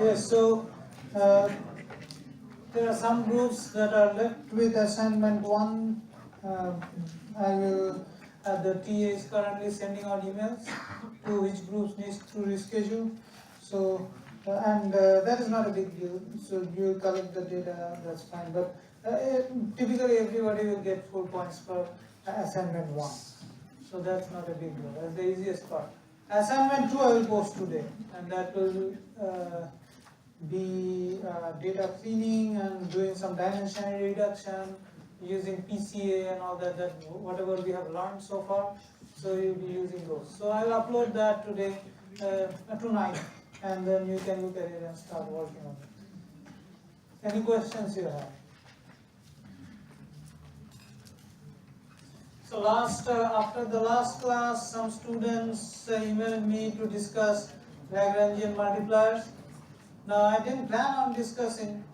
Yes, so there are some groups that are left with assignment 1. I will, the TA is currently sending out emails to which groups needs to reschedule. So, that is not a big deal. So you collect the data, that's fine. But typically everybody will get 4 points for assignment 1. So that's not a big deal. That's the easiest part. Assignment 2 I will post today, and that will be data cleaning and doing some dimensional reduction using PCA and all that, whatever we have learned so far. So you'll be using those. So I'll upload that today, tonight, and then you can look at it and start working on it. Any questions you have? So after the last class, some students emailed me to discuss Lagrangian multipliers. Now I didn't plan on discussing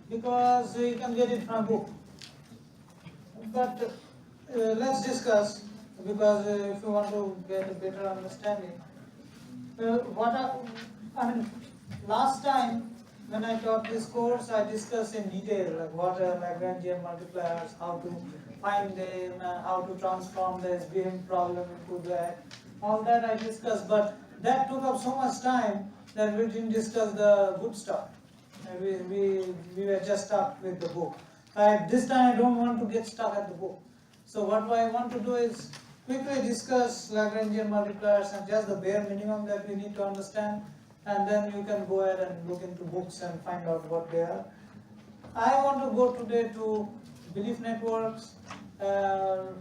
because you can get it from book. But let's discuss, because if you want to get a better understanding. Last time when I taught this course, I discussed in detail like what are Lagrangian multipliers, how to find them, and how to transform the SVM problem into that. All that I discussed, but that took up so much time that we didn't discuss the good stuff. We were just stuck with the book. This time I don't want to get stuck at the book. So what I want to do is quickly discuss Lagrangian multipliers and just the bare minimum that we need to understand, and then you can go ahead and look into books and find out what they are. I want to go today to belief networks,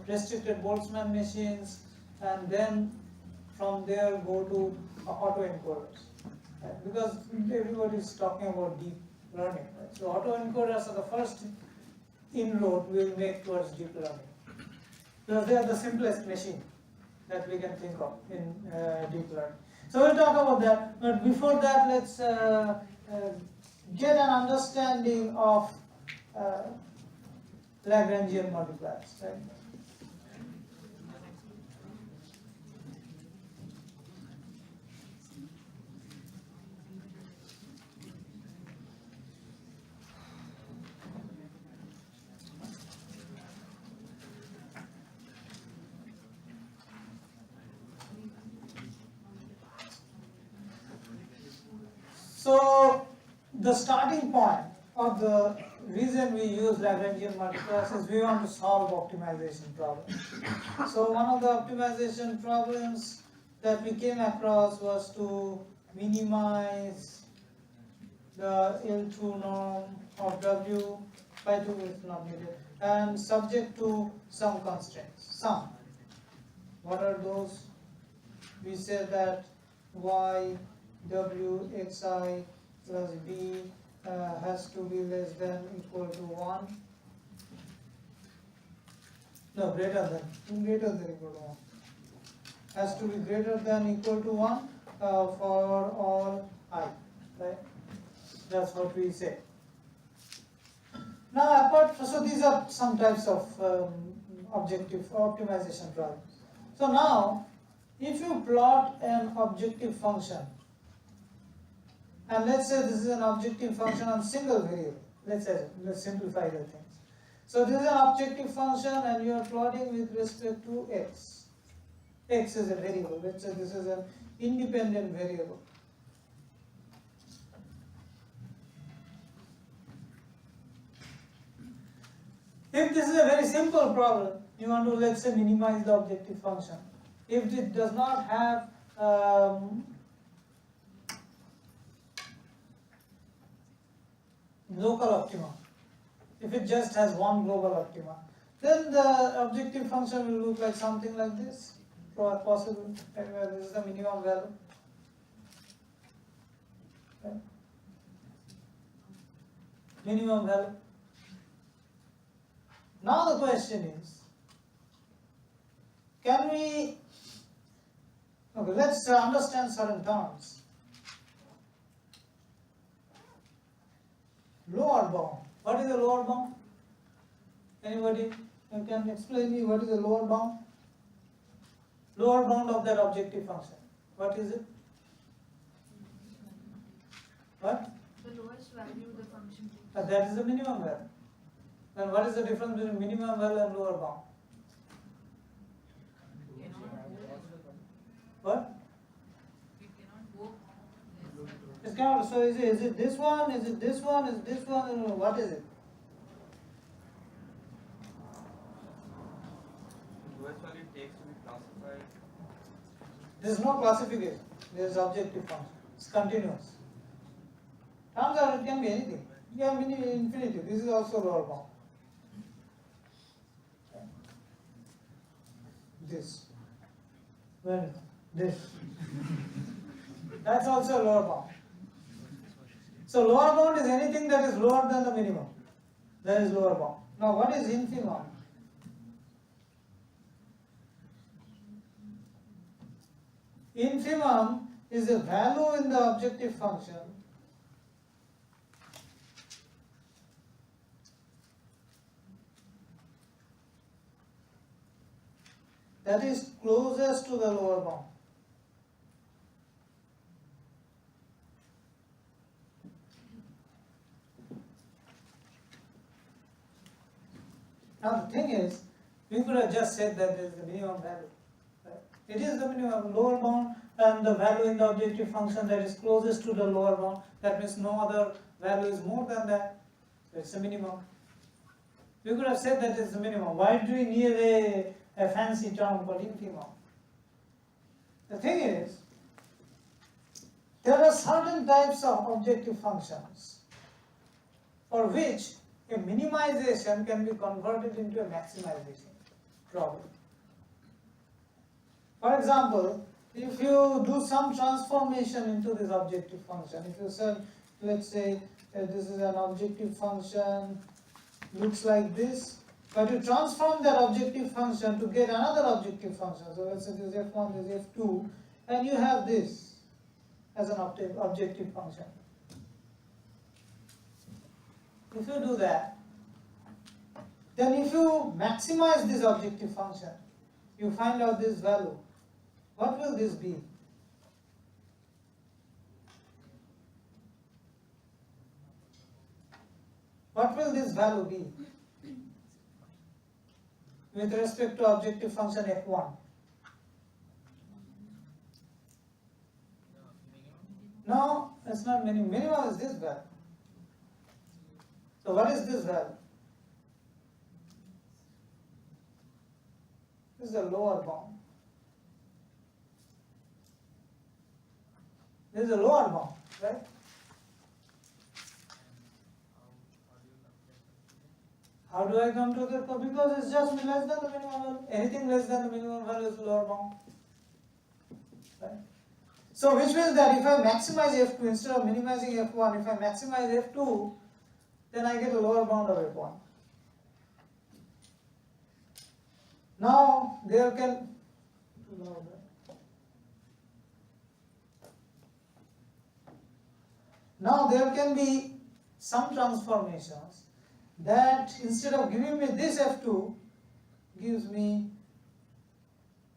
restricted Boltzmann machines, and then from there go to autoencoders. Because everybody is talking about deep learning. Right? So autoencoders are the first inroad we will make towards deep learning. Because they are the simplest machine that we can think of in deep learning. So we'll talk about that, but before that let's get an understanding of Lagrangian multipliers. Right? So the starting point of the reason we use Lagrangian multipliers is we want to solve optimization problems. So one of the optimization problems that we came across was to minimize the L2 norm of W by 2 is not needed, and subject to some constraints. Some. What are those? We said that Y W xi plus b has to be less than equal to 1. No, greater than equal to 1. Has to be greater than equal to 1 for all I. Right? That's what we say. Now, so these are some types of objective optimization problems. So now, if you plot an objective function, and let's say this is an objective function on single variable. Let's simplify the things. So this is an objective function and you are plotting with respect to x. X is a variable. Let's say this is an independent variable. If this is a very simple problem, you want to, let's say, minimize the objective function. If it does not have local optima, if it just has one global optima, then the objective function will look like something like this, possible, where this is the minimum value. Okay. Minimum value. Now the question is, can we, okay, let's understand certain terms. Lower bound. What is the lower bound? Anybody can explain me what is the lower bound? Lower bound of that objective function. What is it? What? The lowest value the function takes. That is the minimum value. Then what is the difference between minimum value and lower bound? What? It cannot go less than. It cannot. So is it this one? Is it this one? Is it this one? What is it? The lowest value takes to be classified. There is no classification. There is objective function. It's continuous. Turns out it can be anything. You have infinity. This is also lower bound. This. Well, this. That's also lower bound. So lower bound is anything that is lower than the minimum. That is lower bound. Now what is infimum? Infimum is a value in the objective function that is closest to the lower bound. Now the thing is, we could have just said that there is the minimum value. Right? It is the minimum lower bound and the value in the objective function that is closest to the lower bound. That means no other value is more than that. So it's the minimum. We could have said that it's the minimum. Why do we need a fancy term called infimum? The thing is, there are certain types of objective functions for which a minimization can be converted into a maximization problem. For example, if you do some transformation into this objective function, if you say, let's say this is an objective function, looks like this, but you transform that objective function to get another objective function. So let's say this is f1, this is f2, and you have this as an objective function. If you do that, then if you maximize this objective function, you find out this value. What will this be? What will this value be with respect to objective function f1? No, it's not minimum. Minimum is this value. So what is this value? This is the lower bound. This is the lower bound, right? How do I come to that? Because it's just less than the minimum value. Anything less than the minimum value is lower bound. Right? So which means that if I maximize f2 instead of minimizing f1, if I maximize f2, then I get a lower bound of f1. Now there can be some transformations that instead of giving me this f2 gives me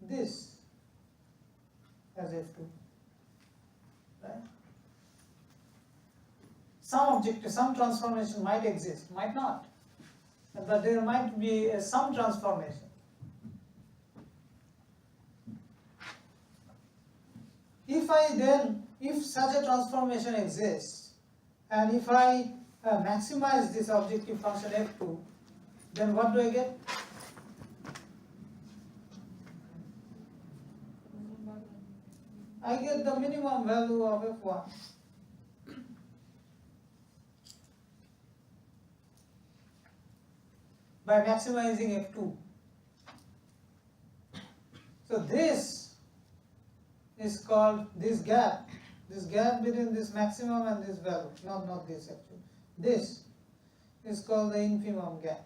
this as f2. Right? Some transformation might exist, might not, but there might be some transformation. If such a transformation exists, and if I maximize this objective function f2, then what do I get? I get the minimum value of f1. By maximizing f2. So this is called this gap between this maximum and this value, not this actually. This is called the infimum gap,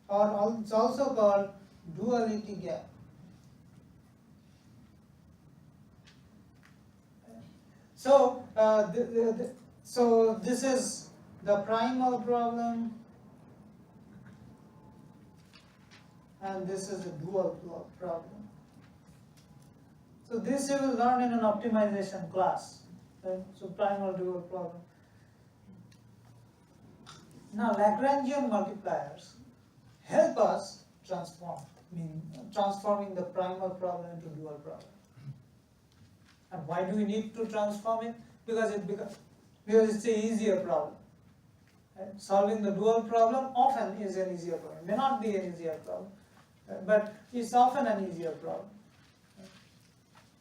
or it's also called duality gap. So, so this is the primal problem, and this is the dual problem. So this you will learn in an optimization class. Right? So primal dual problem. Now Lagrangian multipliers help us transforming the primal problem into dual problem. And why do we need to transform it? Because it's an easier problem. Right? Solving the dual problem often is an easier problem. It may not be an easier problem, but it's often an easier problem.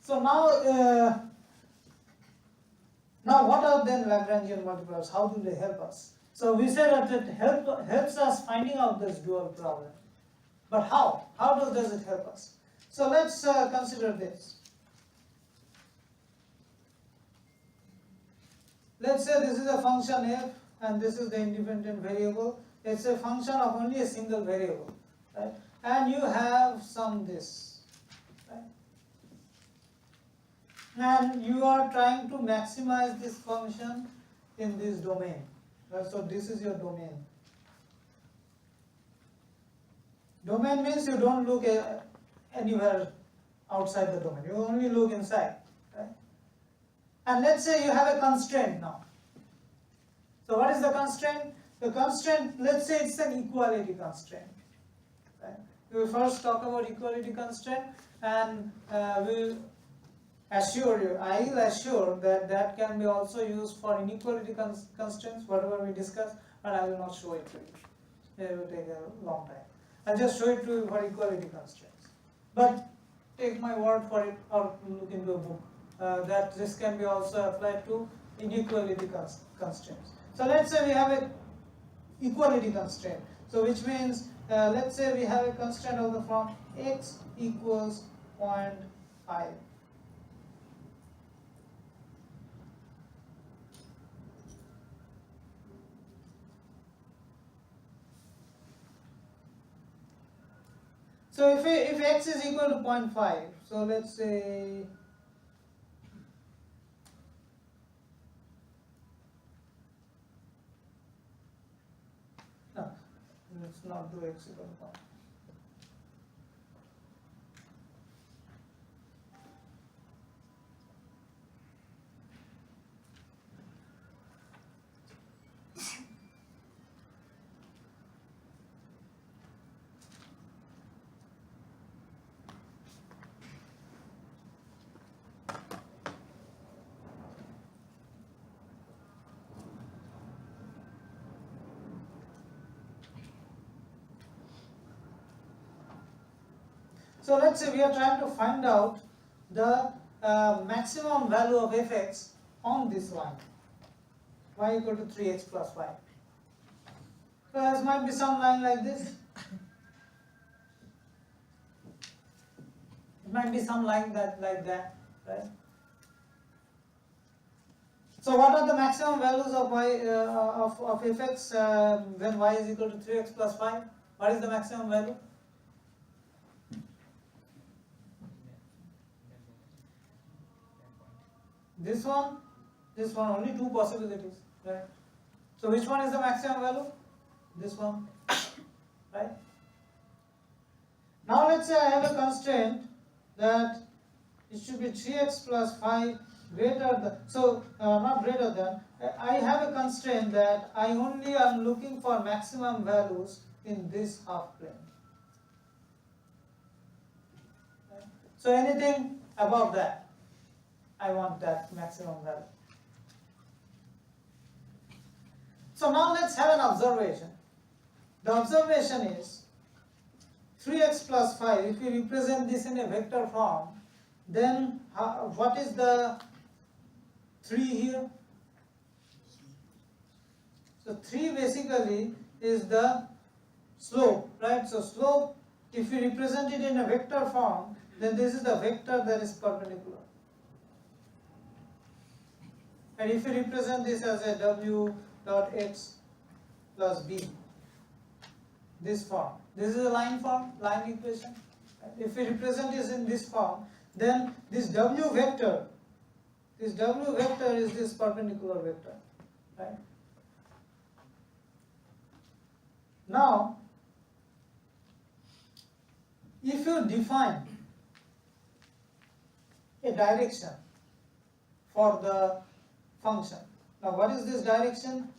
So now Now what are then Lagrangian multipliers? How do they help us? So we said that it helps us finding out this dual problem. But how? How does it help us? So let's consider this. Let's say this is a function f and this is the independent variable. It's a function of only a single variable, right? And you have some this, right? And you are trying to maximize this function in this domain. Right? So this is your domain. Domain means you don't look anywhere outside the domain. You only look inside, right? And let's say you have a constraint now. So what is the constraint? The constraint, let's say it's an equality constraint. Right? We will first talk about equality constraint, and we'll assure you, I will assure that that can be also used for inequality constraints, whatever we discuss, but I will not show it to you. It will take a long time. I'll just show it to you for equality constraints. But take my word for it, or look into a book, that this can be also applied to inequality constraints. So let's say we have a equality constraint. So which means, let's say we have a constraint of the form x equals 0.5. So if x is equal to 0.5, so let's say no, let's not do x equal to 0.5. So let's say we are trying to find out the maximum value of fx on this line, y equal to 3x plus 5. So there might be some line like this. It might be some line like that, right? So what are the maximum values of y of fx when y is equal to 3x plus 5? What is the maximum value? This one, only two possibilities, right? So which one is the maximum value? This one, right? Now let's say I have a constraint that it should be 3x plus 5 greater than, so not greater than, I have a constraint that I only am looking for maximum values in this half plane. Right? So anything above that, I want that maximum value. So now let's have an observation. The observation is 3x plus 5, if we represent this in a vector form, then what is the 3 here? So 3 basically is the slope, right? So slope, if we represent it in a vector form, then this is the vector that is perpendicular. And if we represent this as a w dot x plus b, this form, this is a line form, line equation. If we represent this in this form, then this w vector is this perpendicular vector, right? Now, if you define a direction for the function, now what is this direction?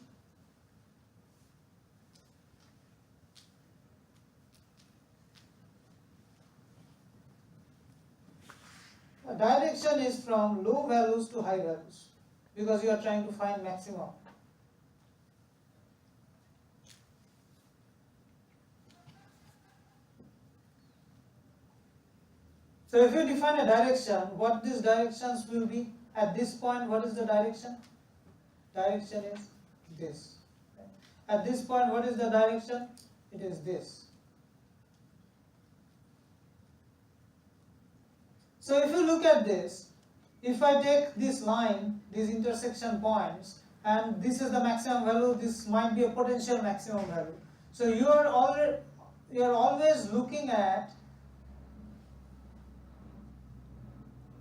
The direction is from low values to high values, because you are trying to find maximum. So if you define a direction, what these directions will be at this point? What is the direction? Direction is this. At this point, what is the direction? It is this. So if you look at this, if I take this line, these intersection points, and this is the maximum value, this might be a potential maximum value. So you are always looking at,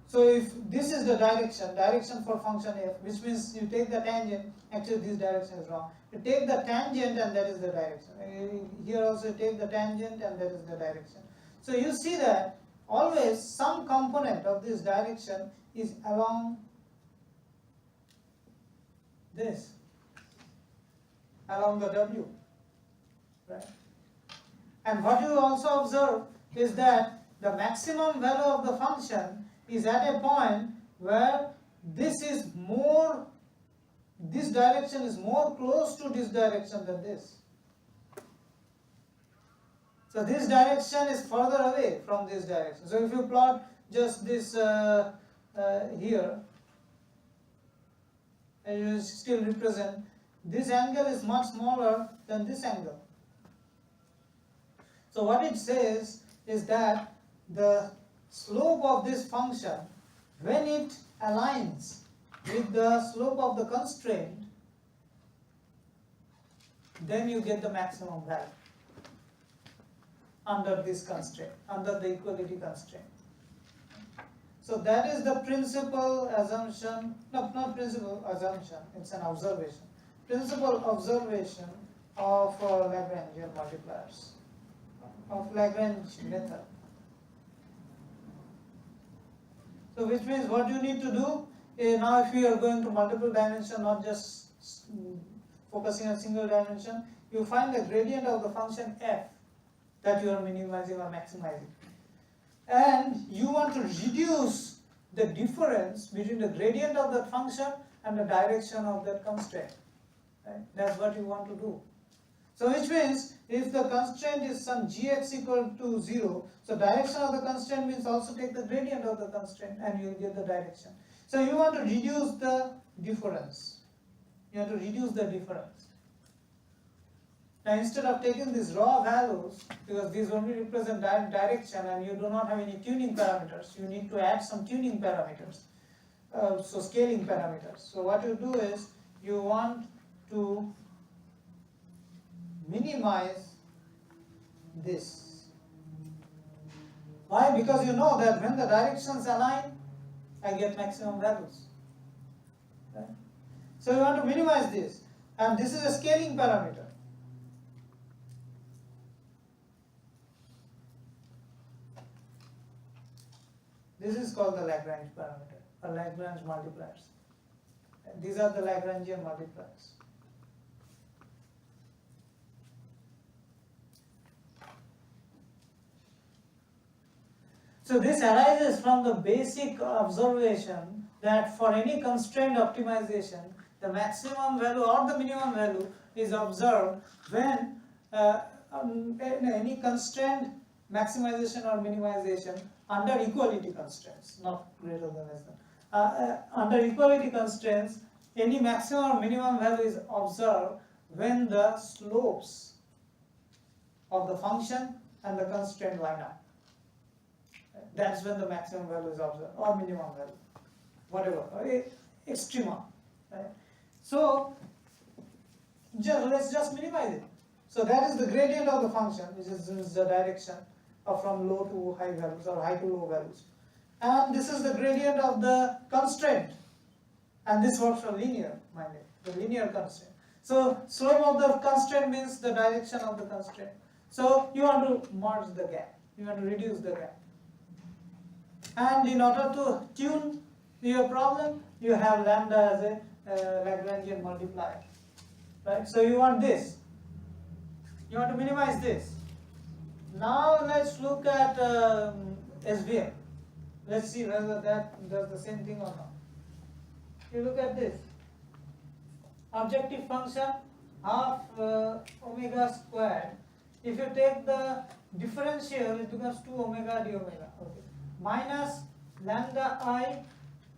so if this is the direction for function f, which means you take the tangent, actually this direction is wrong. You take the tangent and that is the direction. Here also you take the tangent and that is the direction. So you see that always some component of this direction is along this, along the w, right? And what you also observe is that the maximum value of the function is at a point where this direction is more close to this direction than this. So this direction is further away from this direction. So if you plot just this here, and you still represent, this angle is much smaller than this angle. So what it says is that the slope of this function, when it aligns with the slope of the constraint, then you get the maximum value under this constraint, under the equality constraint. So that is the principal assumption, no, not principal assumption, it's an observation. Principal observation of Lagrangian multipliers, of Lagrange method. So which means what you need to do, now if you are going to multiple dimension, not just focusing on single dimension, you find the gradient of the function f that you are minimizing or maximizing. And you want to reduce the difference between the gradient of that function and the direction of that constraint. Right? That's what you want to do. So which means if the constraint is some gx equal to 0, so direction of the constraint means also take the gradient of the constraint and you will get the direction. So you want to reduce the difference. You have to reduce the difference. Now instead of taking these raw values, because these only represent direction and you do not have any tuning parameters, you need to add some tuning parameters, so scaling parameters. So what you do is you want to minimize this. Why? Because you know that when the directions align, I get maximum values. Right? So you want to minimize this, and this is a scaling parameter. This is called the Lagrange parameter, or Lagrange multipliers. These are the Lagrangian multipliers. So this arises from the basic observation that for any constraint optimization, the maximum value or the minimum value is observed when any constraint maximization or minimization under equality constraints, not greater than less than. Under equality constraints, any maximum or minimum value is observed when the slopes of the function and the constraint line up. That's when the maximum value is observed, or minimum value, whatever, or extrema. Right? So let's just minimize it. So that is the gradient of the function, which is the direction from low to high values or high to low values. And this is the gradient of the constraint. And this works for linear, mind it, the linear constraint. So slope of the constraint means the direction of the constraint. So you want to merge the gap, you want to reduce the gap. And in order to tune your problem, you have lambda as a Lagrangian multiplier. Right? So you want this. You want to minimize this. Now let's look at SVM. Let's see whether that does the same thing or not. You look at this. Objective function half omega squared. If you take the differential, it becomes 2 omega d omega. Okay. minus lambda I,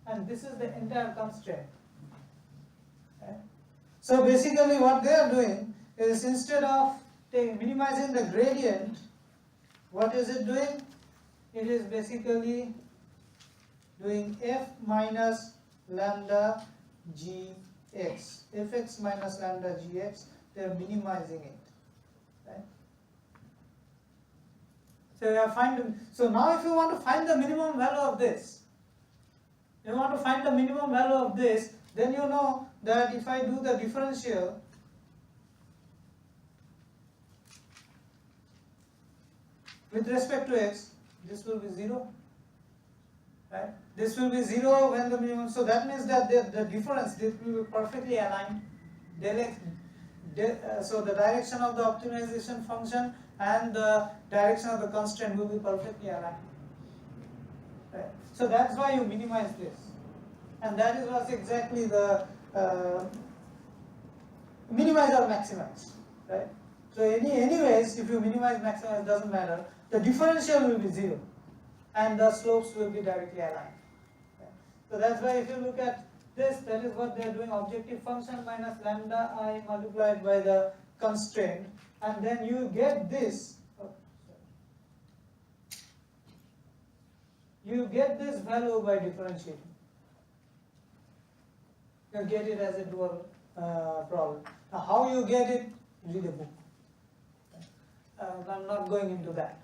and this is the entire constraint. Okay. So basically what they are doing is, instead of minimizing the gradient, what is it doing? It is basically doing f minus lambda gx, fx minus lambda gx. They are minimizing it. Right? So you are finding. So now, if you want to find the minimum value of this, then you know that if I do the differential, with respect to x, this will be 0. Right? This will be 0 when the minimum. So that means that the difference, this will be perfectly aligned. So the direction of the optimization function and the direction of the constraint will be perfectly aligned. Right? So that's why you minimize this, and that is what's exactly the minimize or maximize. Right? So anyways, if you minimize, maximize, doesn't matter. The differential will be 0, and the slopes will be directly aligned. Okay. So that's why if you look at this, that is what they are doing: objective function minus lambda I multiplied by the constraint, and then you get this. You get this value by differentiating. You get it as a dual problem. Now, how you get it? Read a book. I'm not going into that.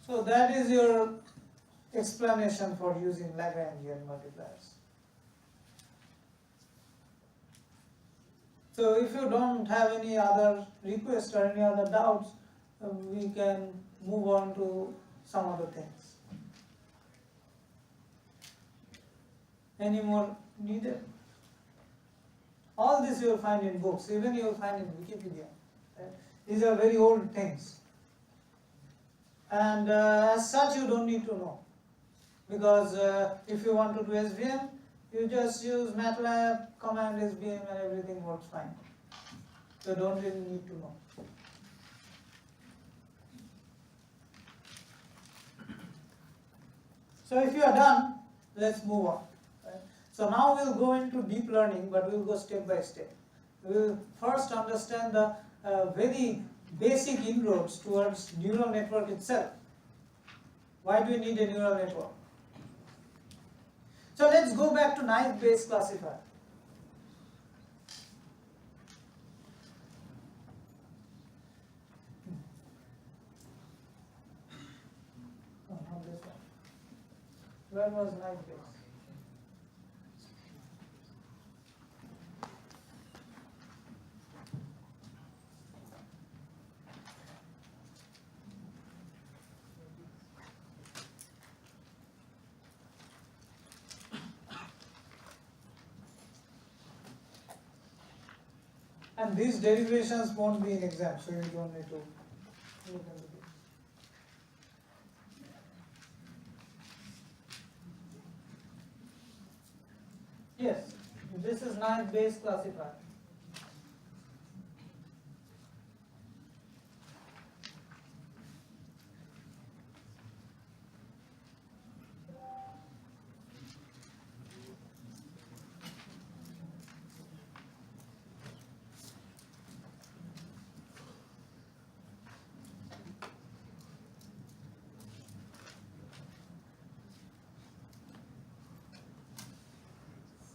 So that is your explanation for using Lagrangian multipliers. So if you don't have any other requests or any other doubts, we can move on to some other things. Any more needed? All this you will find in books, even you will find in Wikipedia. Right? These are very old things. And as such, you don't need to know. Because if you want to do SVM, you just use MATLAB, command SVM, and everything works fine. So you don't really need to know. So if you are done, let's move on. Right? So now we'll go into deep learning, but we'll go step by step. We'll first understand the very basic inroads towards neural network itself. Why do we need a neural network? So let's go back to knife Bayes classifier. Oh, not this one. Where was knife Bayes? And these derivations won't be in exam, so you don't need to look into it. Yes, this is knife Bayes classifier.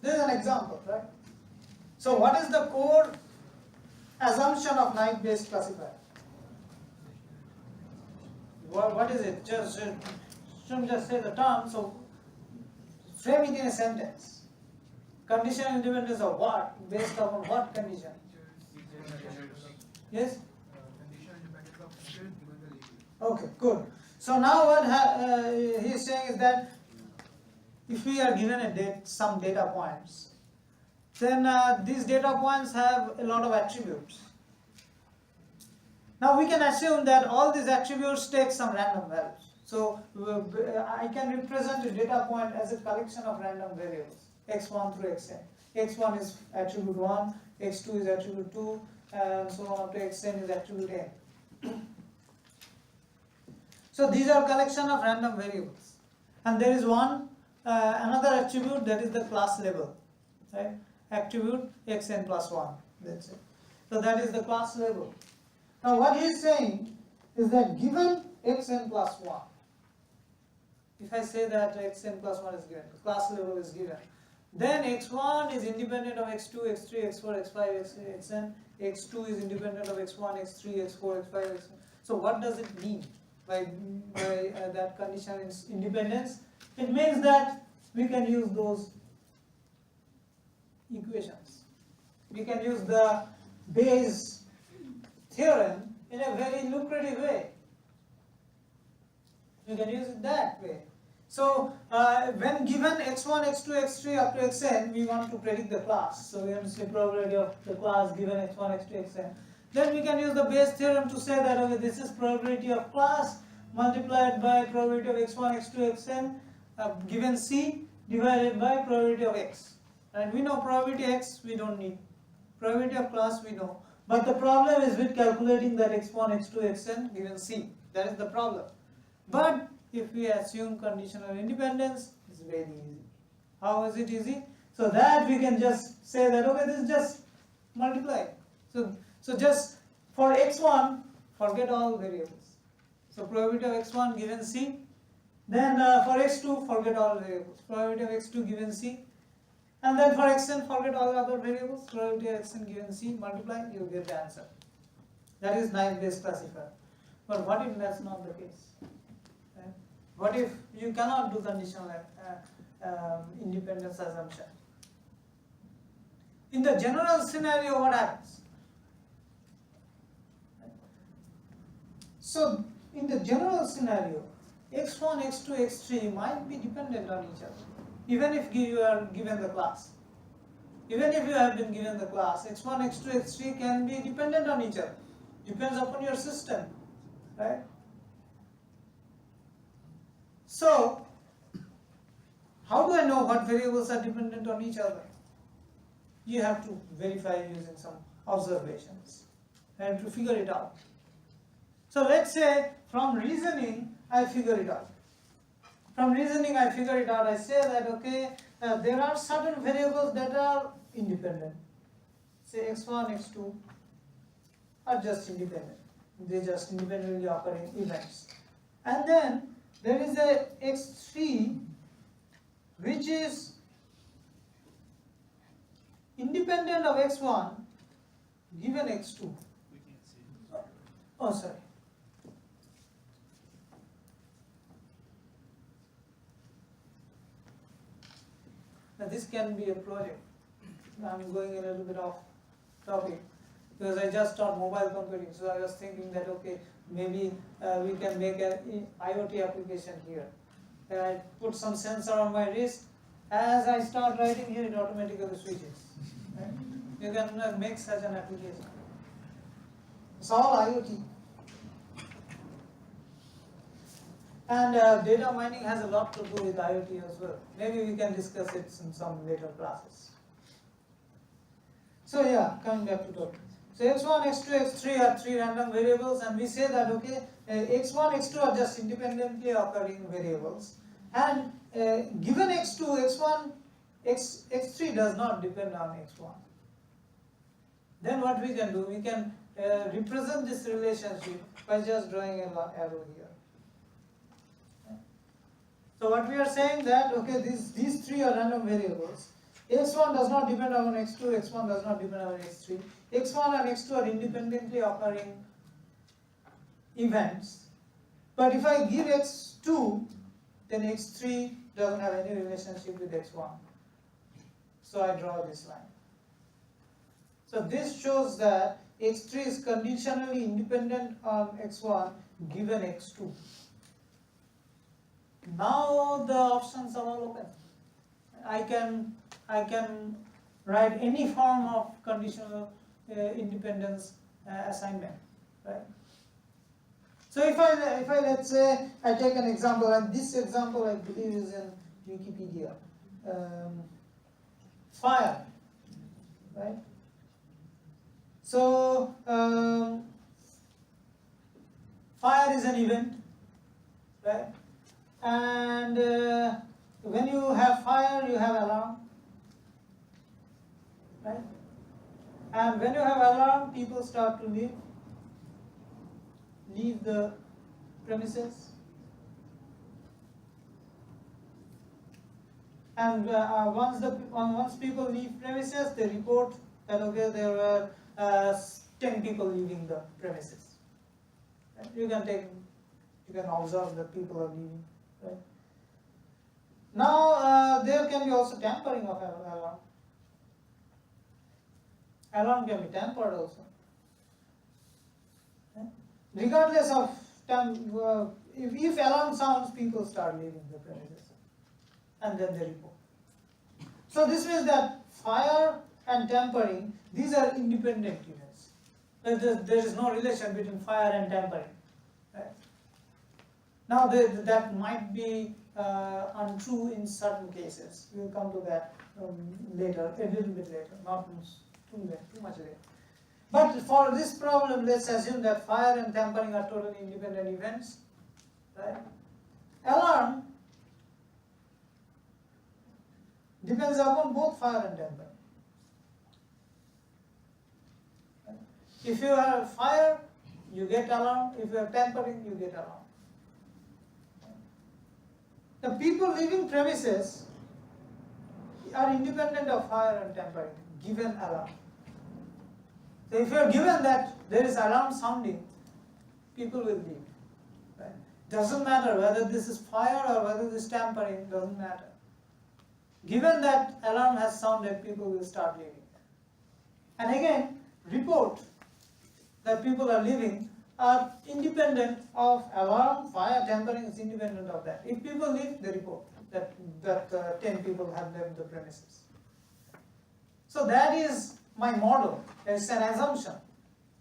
This is an example, right? So what is the core assumption of knife Bayes classifier? What is it? Just shouldn't just say the term, so frame it in a sentence. Conditional independence of what? Based upon what condition? Yes? Conditional independence of function given the label. Okay, good. So now what he is saying is that if we are given some data points, then these data points have a lot of attributes. Now we can assume that all these attributes take some random values. So I can represent a data point as a collection of random variables, x1 through xn. x1 is attribute 1, x2 is attribute 2, and so on up to xn is attribute n. So these are collection of random variables, and there is one another attribute, that is the class label, right? Attribute xn plus 1, that's it. So that is the class label. Now what he is saying is that given xn plus 1, if I say that xn plus 1 is given, class label is given, then x1 is independent of x2, x3, x4, x5, xn, x2 is independent of x1, x3, x4, x5, xn. So what does it mean by that condition is independence? It means that we can use those equations. We can use the Bayes theorem in a very lucrative way. You can use it that way. So when given x1, x2, x3 up to xn, we want to predict the class. So we want to say probability of the class given x1, x2, xn. Then we can use the Bayes theorem to say that okay, this is probability of class multiplied by probability of x1, x2, xn given c divided by probability of x. And we know probability x we don't need. Probability of class we know. But the problem is with calculating that x1, x2, xn given c. That is the problem. But if we assume conditional independence, it's very easy. How is it easy? So that we can just say that okay, this is just multiply. So just for x1, forget all variables. So probability of x1 given c. Then for x2, forget all variables. Probability of x2 given c. And then for xn, forget all other variables. Probability of xn given c, multiply, you get the answer. That is nice Bayes classifier. But what if that's not the case? Right? What if you cannot do conditional independence assumption? In the general scenario, what happens? So in the general scenario, x1, x2, x3 might be dependent on each other, even if you are given the class. Even if you have been given the class, x1, x2, x3 can be dependent on each other. Depends upon your system, right? So, how do I know what variables are dependent on each other? You have to verify using some observations and to figure it out. So let's say from reasoning I figure it out. From reasoning I figure it out. I say that okay, there are certain variables that are independent. Say x1, x2 are just independent. They just independently occurring events. And then there is a x3 which is independent of x1 given x2. Oh, sorry. Now this can be a project. I'm going a little bit off topic because I just taught mobile computing, so I was thinking that okay, maybe we can make an IoT application here. And I put some sensor on my wrist. As I start writing here, it automatically switches. Right? You can make such an application. It's all IoT. And data mining has a lot to do with IoT as well. Maybe we can discuss it in some later classes. So yeah, coming back to topic. So x1, x2, x3 are three random variables, and we say that okay, x1, x2 are just independently occurring variables, and given x2, x1, x3 does not depend on x1. Then what we can do? We can represent this relationship by just drawing an arrow here. So what we are saying that okay, these three are random variables. x1 does not depend on x2, x1 does not depend on x3. x1 and x2 are independently occurring events. But if I give x2, then x3 doesn't have any relationship with x1. So I draw this line. So this shows that x3 is conditionally independent on x1 given x2. Now the options are all open. I can write any form of conditional independence assignment, right? So if I let's say I take an example, and this example I believe is in Wikipedia, fire, right? So fire is an event. right? And when you have fire, you have alarm, right? And when you have alarm, people start to leave the premises. And once people leave premises, they report that okay, there were 10 people leaving the premises. Right? You can observe that people are leaving. Right? Now there can be also tampering of alarm. Alarm can be tampered also. Right? Regardless of if alarm sounds, people start leaving the premises, and then they report. So this means that fire and tampering, these are independent events. There is no relation between fire and tampering. Right? Now that might be untrue in certain cases. We will come to that later, a little bit later, not too much later. But for this problem, let's assume that fire and tampering are totally independent events. Right? Alarm depends upon both fire and tampering. If you have fire, you get alarm. If you have tampering, you get alarm. The people leaving premises are independent of fire and tampering, given alarm. So if you are given that there is alarm sounding, people will leave. Right? Doesn't matter whether this is fire or whether this is tampering, doesn't matter. Given that alarm has sounded, people will start leaving. And again, report that people are leaving are independent of alarm, fire, tampering is independent of that. If people leave, they report that 10 people have left the premises. So that is my model. It's an assumption.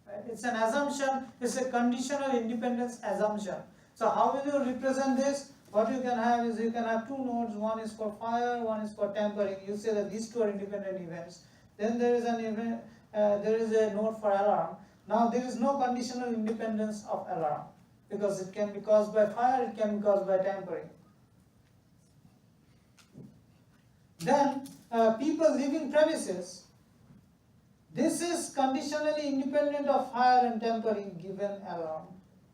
Right? It's an assumption, it's a conditional independence assumption. So how will you represent this? What you can have is you can have two nodes, one is for fire, one is for tampering. You say that these two are independent events. Then there is an event, there is a node for alarm. Now there is no conditional independence of alarm because it can be caused by fire, it can be caused by tampering. Then people leaving premises, this is conditionally independent of fire and tampering given alarm.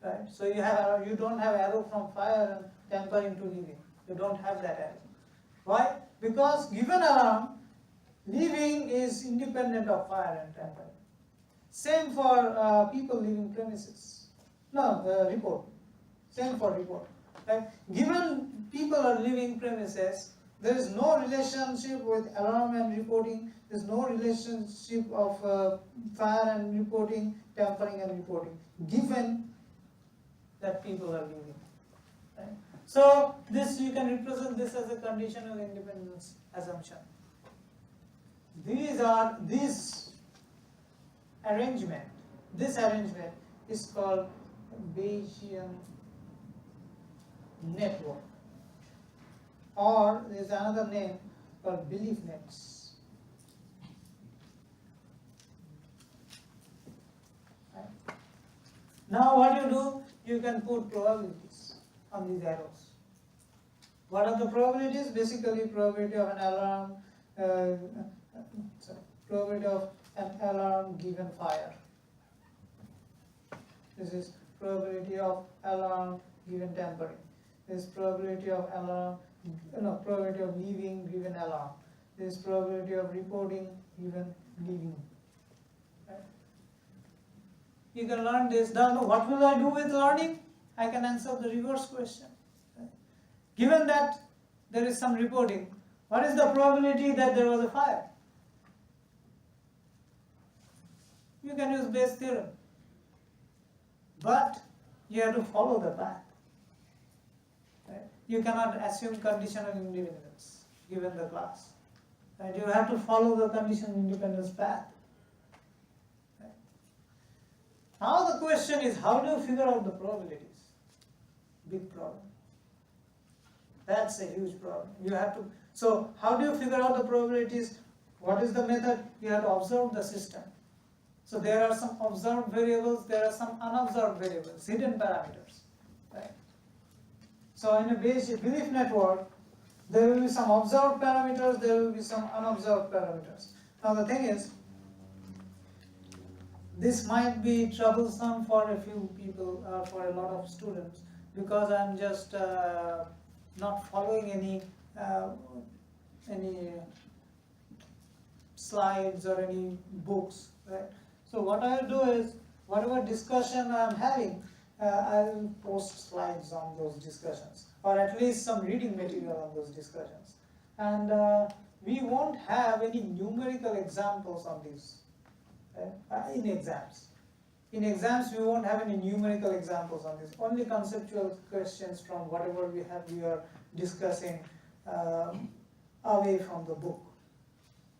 Right? So you don't have arrow from fire and tampering to leaving. You don't have that arrow. Why? Because given alarm, leaving is independent of fire and tampering. Same for people leaving premises. No, report. Same for report. Right? Given people are leaving premises, there is no relationship with alarm and reporting. There is no relationship of fire and reporting, tampering and reporting. Given that people are leaving. Right? So this you can represent this as a conditional independence assumption. This arrangement is called Bayesian network, or there is another name called belief nets. Right? Now what you do, you can put probabilities on these arrows. What are the probabilities? Basically probability of an alarm, probability of an alarm given fire. This is probability of alarm given tampering. This is probability of alarm, probability of leaving given alarm. This is probability of reporting given leaving. Right? You can learn this. Now, what will I do with learning? I can answer the reverse question. Right? Given that there is some reporting, what is the probability that there was a fire? You can use Bayes' theorem. But you have to follow the path. Right? You cannot assume conditional independence given the class. Right? You have to follow the conditional independence path. Right? Now the question is, how do you figure out the probabilities? Big problem. That's a huge problem. You have to. So how do you figure out the probabilities? What is the method? You have to observe the system. So there are some observed variables, there are some unobserved variables, hidden parameters. Right? So in a belief network, there will be some observed parameters, there will be some unobserved parameters. Now the thing is, this might be troublesome for a few people or for a lot of students, because I'm just not following any slides or any books, right? So what I'll do is, whatever discussion I'm having, I'll post slides on those discussions, or at least some reading material on those discussions. And we won't have any numerical examples on these in exams. In exams, we won't have any numerical examples on this. Only conceptual questions from whatever we are discussing away from the book.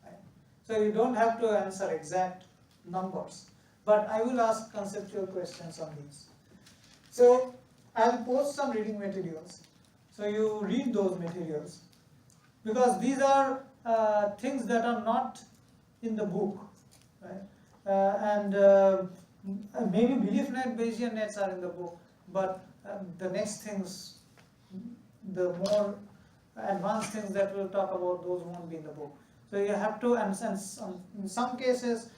Right? So you don't have to answer exact numbers, but I will ask conceptual questions on these. So I will post some reading materials. So you read those materials, because these are things that are not in the book, right? Maybe belief net, Bayesian nets are in the book, but the next things, the more advanced things that we'll talk about, those won't be in the book. So you have to, and in some cases,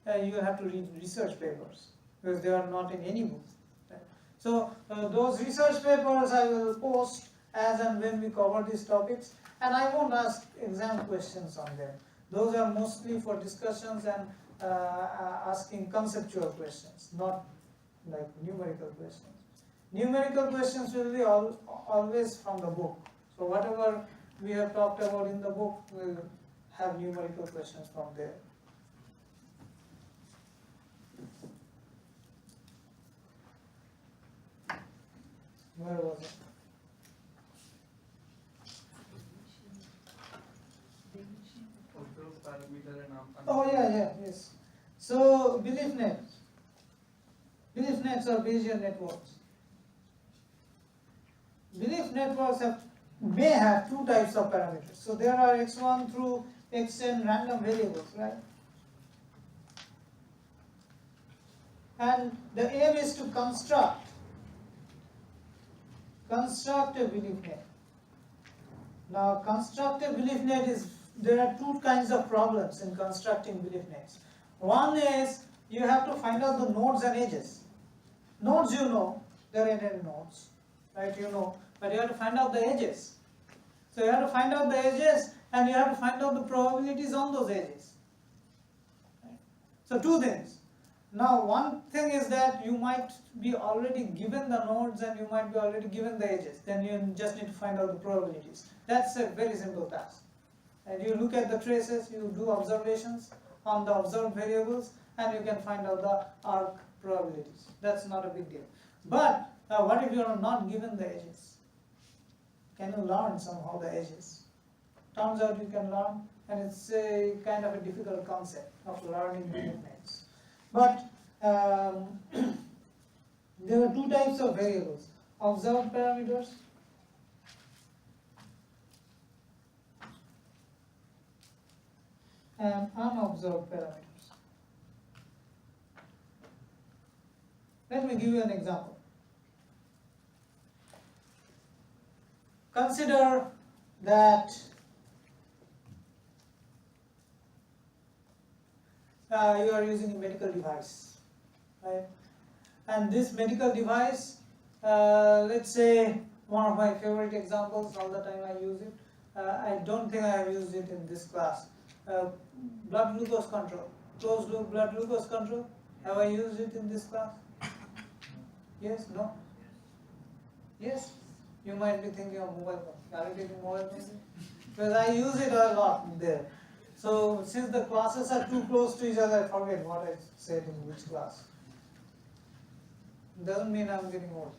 you have to read research papers, because they are not in any book. Right? So those research papers I will post as and when we cover these topics, and I won't ask exam questions on them. Those are mostly for discussions and asking conceptual questions, not like numerical questions. Numerical questions will be always from the book. So whatever we have talked about in the book, we'll have numerical questions from there. Where was it? Observed parameter and Oh yes. So belief nets are Bayesian networks. Belief networks may have two types of parameters. So there are x1 through xn random variables, right? And the aim is to construct a belief net. Now, construct a belief net there are two kinds of problems in constructing belief nets. One is you have to find out the nodes and edges. Nodes, you know, there are n nodes, right? You know, but you have to find out the edges. So you have to find out the edges, and you have to find out the probabilities on those edges. Right? So two things. Now, one thing is that you might be already given the nodes and you might be already given the edges. Then you just need to find out the probabilities. That's a very simple task. And you look at the traces, you do observations on the observed variables, and you can find out the arc probabilities. That's not a big deal. But what if you are not given the edges? Can you learn somehow the edges? Turns out you can learn, and it's a kind of a difficult concept of learning belief nets. But there are two types of variables: observed parameters and unobserved parameters. Let me give you an example. Consider that you are using a medical device, right? And this medical device, let's say one of my favorite examples, all the time I use it. I don't think I have used it in this class. Blood glucose control, closed loop blood glucose control. Have I used it in this class? Yes? No? Yes? You might be thinking of mobile phone. Are you taking mobile phone? Because I use it a lot there. So since the classes are too close to each other, I forget what I said in which class. Doesn't mean I'm getting old.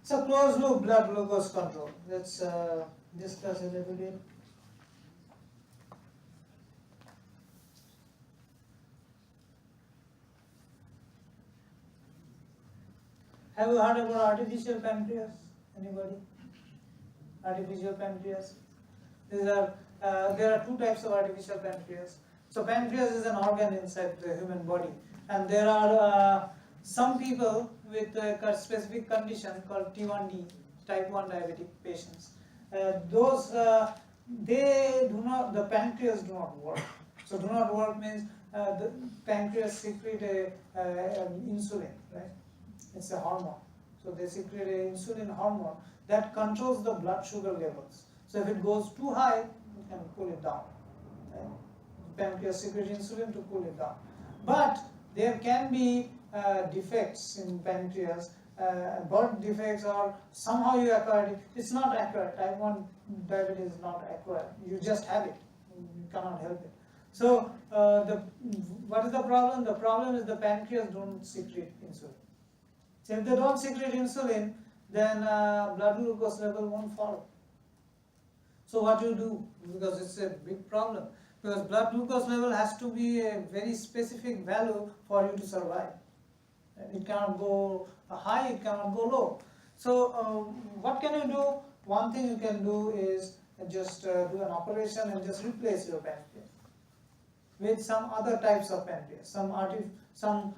So closed loop blood glucose control. Let's discuss a little bit. Have you heard about artificial pancreas? Anybody? Artificial pancreas. There are two types of artificial pancreas. So pancreas is an organ inside the human body, and there are some people with a specific condition called T1D, type 1 diabetic patients, those they do not, the pancreas do not work. So do not work means the pancreas secrete insulin, right? It's a hormone. So they secrete an insulin hormone that controls the blood sugar levels. So if it goes too high, you can cool it down. Right? Pancreas secrete insulin to cool it down. But there can be defects in pancreas, birth defects, or somehow you acquired it. It's not acquired. Type 1 diabetes is not acquired. You just have it. You cannot help it. So what is the problem? The problem is the pancreas don't secrete insulin. So if they don't secrete insulin, then blood glucose level won't fall. So what you do, because it's a big problem, because blood glucose level has to be a very specific value for you to survive. It cannot go high, it cannot go low. So what can you do? One thing you can do is just do an operation and just replace your pancreas with some other types of pancreas, some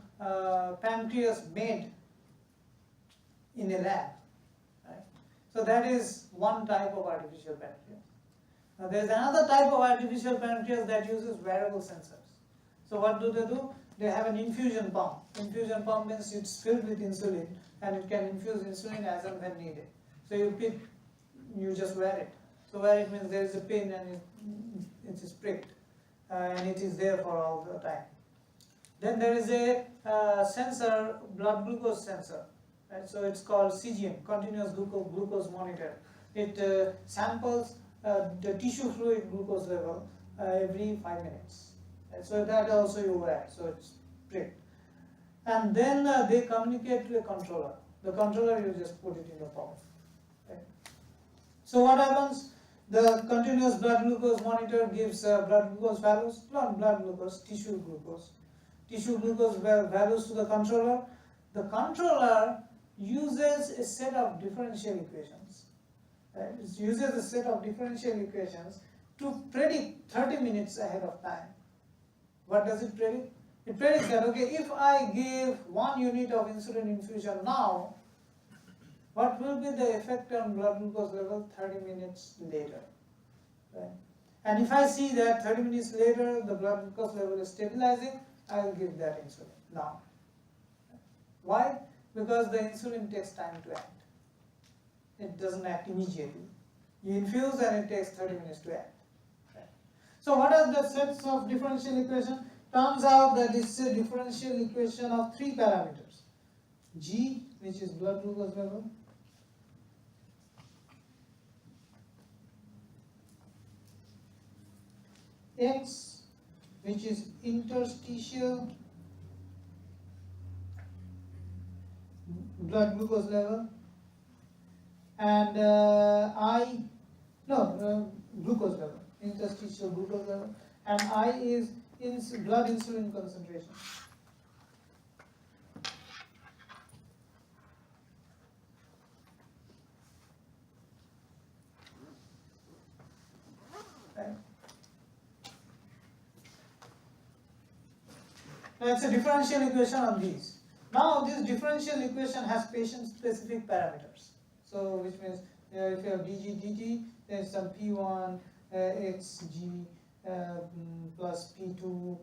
pancreas made in a lab. Right? So that is one type of artificial pancreas. Now there is another type of artificial pancreas that uses wearable sensors. So what do? They have an infusion pump. Infusion pump means it's filled with insulin and it can infuse insulin as and when needed. So you just wear it. So wear it means there is a pin and it is pricked and it is there for all the time. Then there is a sensor, blood glucose sensor. Right? So it's called CGM, continuous glucose monitor. It samples the tissue fluid glucose level every 5 minutes. Right? So that also you wear, so it's pricked. And then they communicate to a controller. The controller, you just put it in the pump. Right? So what happens? The continuous blood glucose monitor gives blood glucose values, not blood glucose, tissue glucose. Tissue glucose values to the controller. The controller uses a set of differential equations. Right? It uses a set of differential equations to predict 30 minutes ahead of time. What does it predict? It predicts that, okay, if I give 1 unit of insulin infusion now, what will be the effect on blood glucose level 30 minutes later? Right? And if I see that 30 minutes later the blood glucose level is stabilizing, I will give that insulin now. Why? Because the insulin takes time to act. It doesn't act immediately. You infuse and it takes 30 minutes to act. Right? So what are the sets of differential equation? Turns out that it's a differential equation of 3 parameters. G, which is blood glucose level. X, which is interstitial blood glucose level, and glucose level, interstitial glucose level, and I is blood insulin concentration. Right. Now it's a differential equation on these. Now this differential equation has patient-specific parameters. So which means if you have dg dt, there is some p1 xg plus p2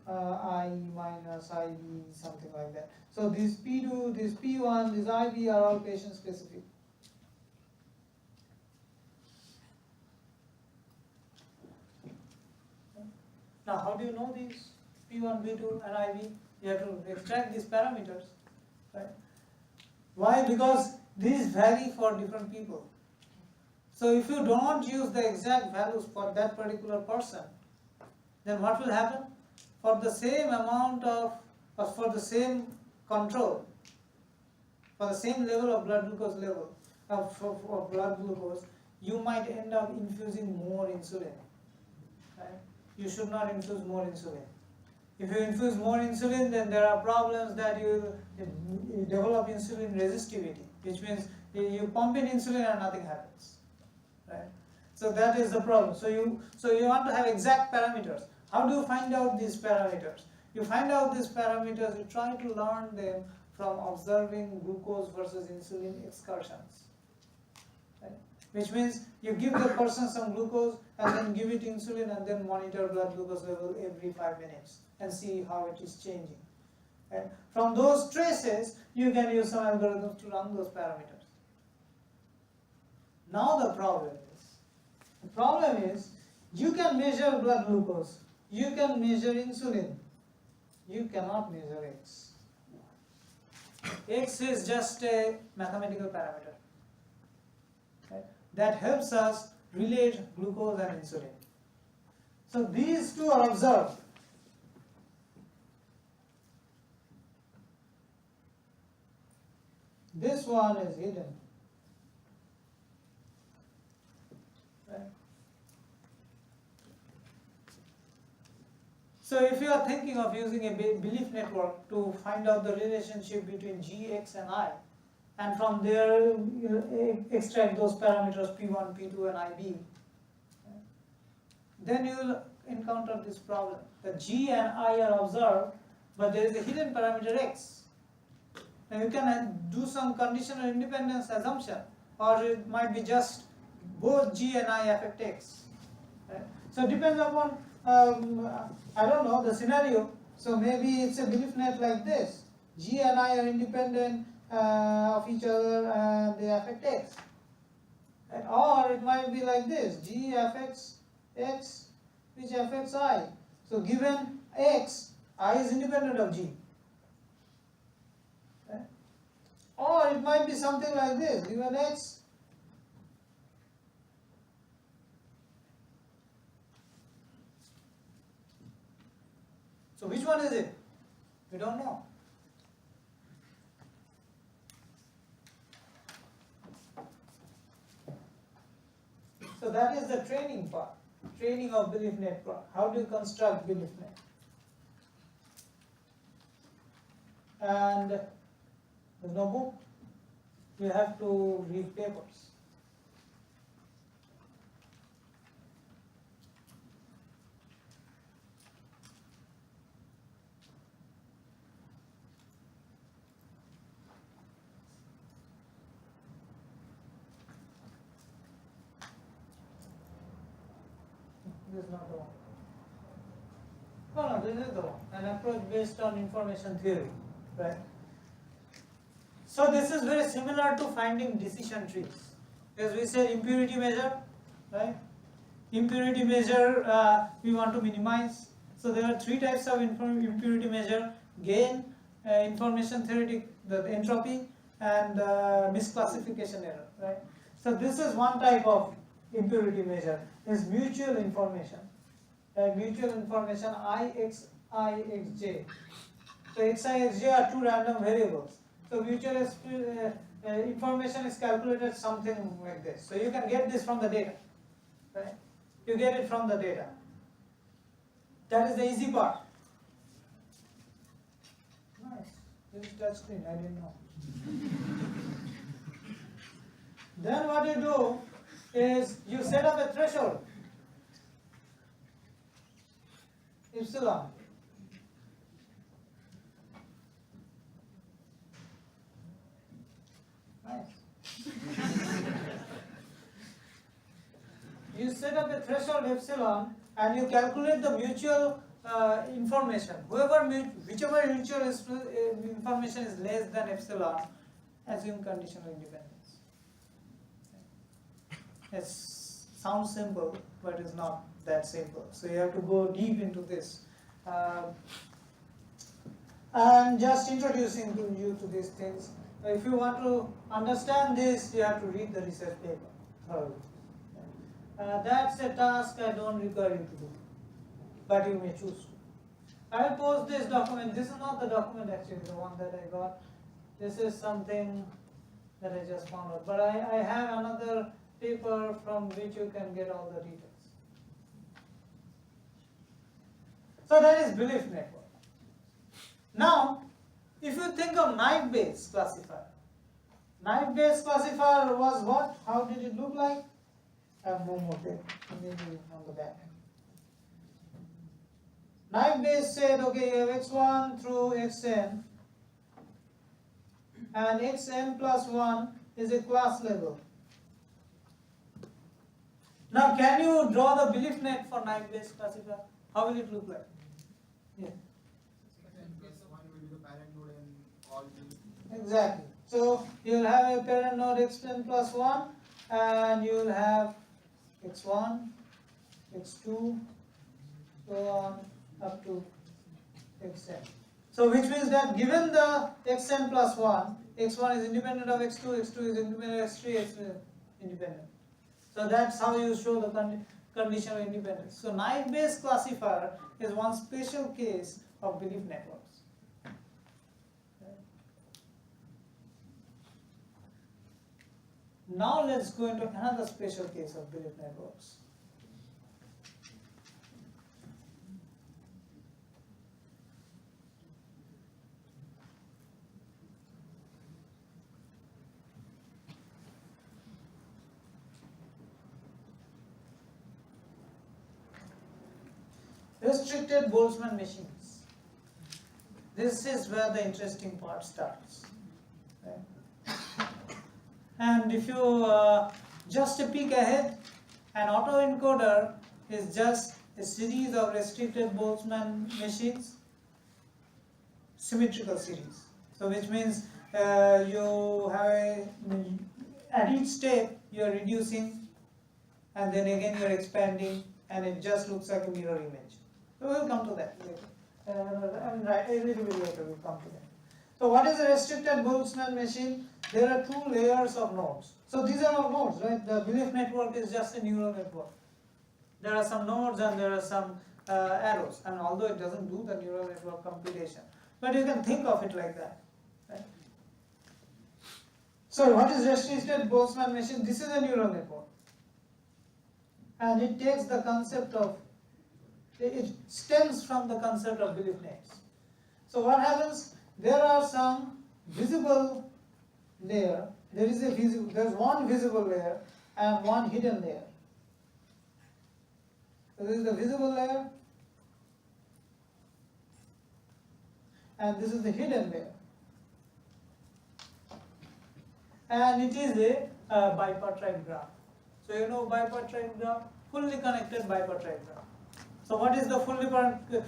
I minus iv, something like that. So this p2, this p1, this iv are all patient-specific. Now how do you know these p1, p2 and iv? You have to extract these parameters, right? Why? Because these vary for different people. So if you don't use the exact values for that particular person, then what will happen? For the same amount of, or for the same control, for the same level of blood glucose level, for blood glucose, you might end up infusing more insulin, right? You should not infuse more insulin. If you infuse more insulin, then there are problems that you develop insulin resistivity, which means you pump in insulin and nothing happens, right? So that is the problem. So you want to have exact parameters. How do you find out these parameters? You find out these parameters, you try to learn them from observing glucose versus insulin excursions. Right? Which means you give the person some glucose and then give it insulin and then monitor blood glucose level every 5 minutes and see how it is changing. And from those traces, you can use some algorithms to run those parameters. Now the problem is, you can measure blood glucose, you can measure insulin, you cannot measure X. X is just a mathematical parameter, right, that helps us relate glucose and insulin. So these two are observed. This one is hidden. Right? So if you are thinking of using a belief network to find out the relationship between G, X and I, and from there extract those parameters P1, P2 and IB, then you will encounter this problem. The G and I are observed, but there is a hidden parameter X. Now you can do some conditional independence assumption, or it might be just both G and I affect X. Right? So it depends upon, I don't know, the scenario. So maybe it's a belief net like this. G and I are independent of each other and they affect X. Right? Or it might be like this. G affects X, which affects I. So given X, I is independent of G. Or it might be something like this, given X, so which one is it? We don't know. So that is the training part, training of belief network. How do you construct belief net? And there's no book. You have to read papers. This is not the one. No, this is the one. An approach based on information theory, right? So this is very similar to finding decision trees. As we said, impurity measure, right? Impurity measure we want to minimize. So there are three types of impurity measure: gain, information theoretic, the entropy, and misclassification error, right? So this is one type of impurity measure, is mutual information. Mutual information Ix, Ixj. So Xi, Xj are two random variables. So mutual information is calculated something like this. So you can get this from the data, right? You get it from the data. That is the easy part. Nice. This is touch screen, I didn't know. Then what you do is you set up a threshold, epsilon. Nice. You set up a threshold epsilon and you calculate the mutual information. Whichever mutual information is less than epsilon, assume conditional independence. It sounds simple, but it's not that simple. So you have to go deep into this. I'm just introducing you to these things. If you want to understand this, you have to read the research paper thoroughly. That's a task I don't require you to do, but you may choose to. I will post this document. This is not the document actually, the one that I got. This is something that I just found out. But I have another paper from which you can get all the details. So that is belief network. Now, if you think of knife-based classifier, knife-based classifier was what? How did it look like? I have no more there, maybe on the back. Knife-based said, okay, you have x1 through xn, and xn plus 1 is a class level. Now can you draw the belief net for knife-based classifier? How will it look like? Yeah. Xn plus 1 will be the parent node and all will. Exactly. So you will have a parent node xn plus 1 and you will have x1, x2, so on up to xn. So which means that given the xn plus 1, x1 is independent of x2, x2 is independent of x3, x3 is independent. So that's how you show the condition of independence. So knife-based classifier is one special case of belief networks. Now let's go into another special case of belief networks. Restricted Boltzmann machines. This is where the interesting part starts. Right? And if you just a peek ahead, an autoencoder is just a series of restricted Boltzmann machines, symmetrical series. So which means you have at each step you are reducing and then again you are expanding and it just looks like a mirror image. So we'll come to that later. Right, a little bit later we'll come to that. So what is a restricted Boltzmann machine? There are two layers of nodes. So these are not nodes, right? The belief network is just a neural network. There are some nodes and there are some arrows, and although it doesn't do the neural network computation, but you can think of it like that. Right? So what is restricted Boltzmann machine? This is a neural network, and it takes the concept of, it stems from the concept of belief nets. So what happens? There are some visible layer. There's one visible layer and one hidden layer. So this is the visible layer, and this is the hidden layer. And it is a bipartite graph. So you know bipartite graph, fully connected bipartite graph. So what is the fully connected?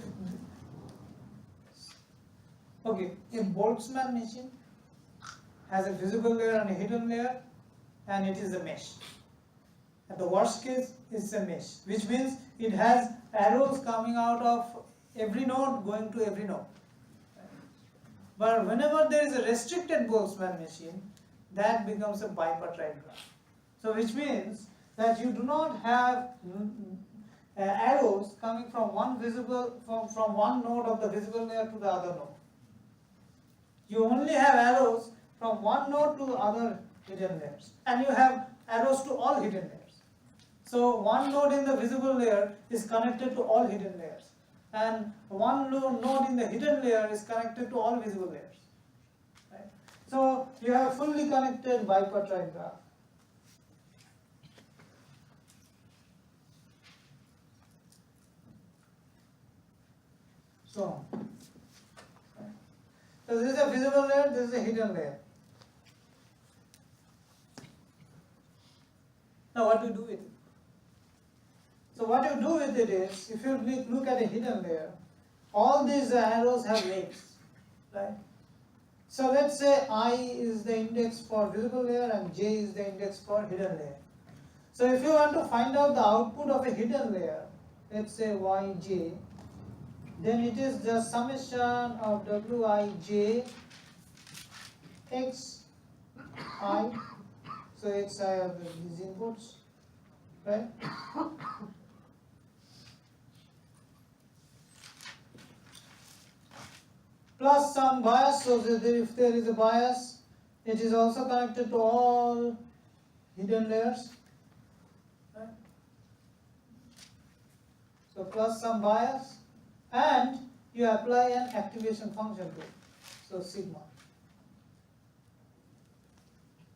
Okay, a Boltzmann machine has a visible layer and a hidden layer, and it is a mesh. And the worst case is a mesh, which means it has arrows coming out of every node going to every node. But whenever there is a restricted Boltzmann machine, that becomes a bipartite graph. So which means that you do not have arrows coming from one node of the visible layer to the other node. You only have arrows from one node to other hidden layers, and you have arrows to all hidden layers. So one node in the visible layer is connected to all hidden layers, and one node in the hidden layer is connected to all visible layers. Right? So you have a fully connected bipartite graph. So on. So this is a visible layer, this is a hidden layer. Now what do you do with it? So what you do with it is, if you look at a hidden layer, all these arrows have legs, right? So let's say I is the index for visible layer and j is the index for hidden layer. So if you want to find out the output of a hidden layer, let's say yj, then it is the summation of wij xi, so xi are these inputs, right? Plus some bias, so that if there is a bias, it is also connected to all hidden layers, right? So plus some bias, and you apply an activation function to it, so sigma.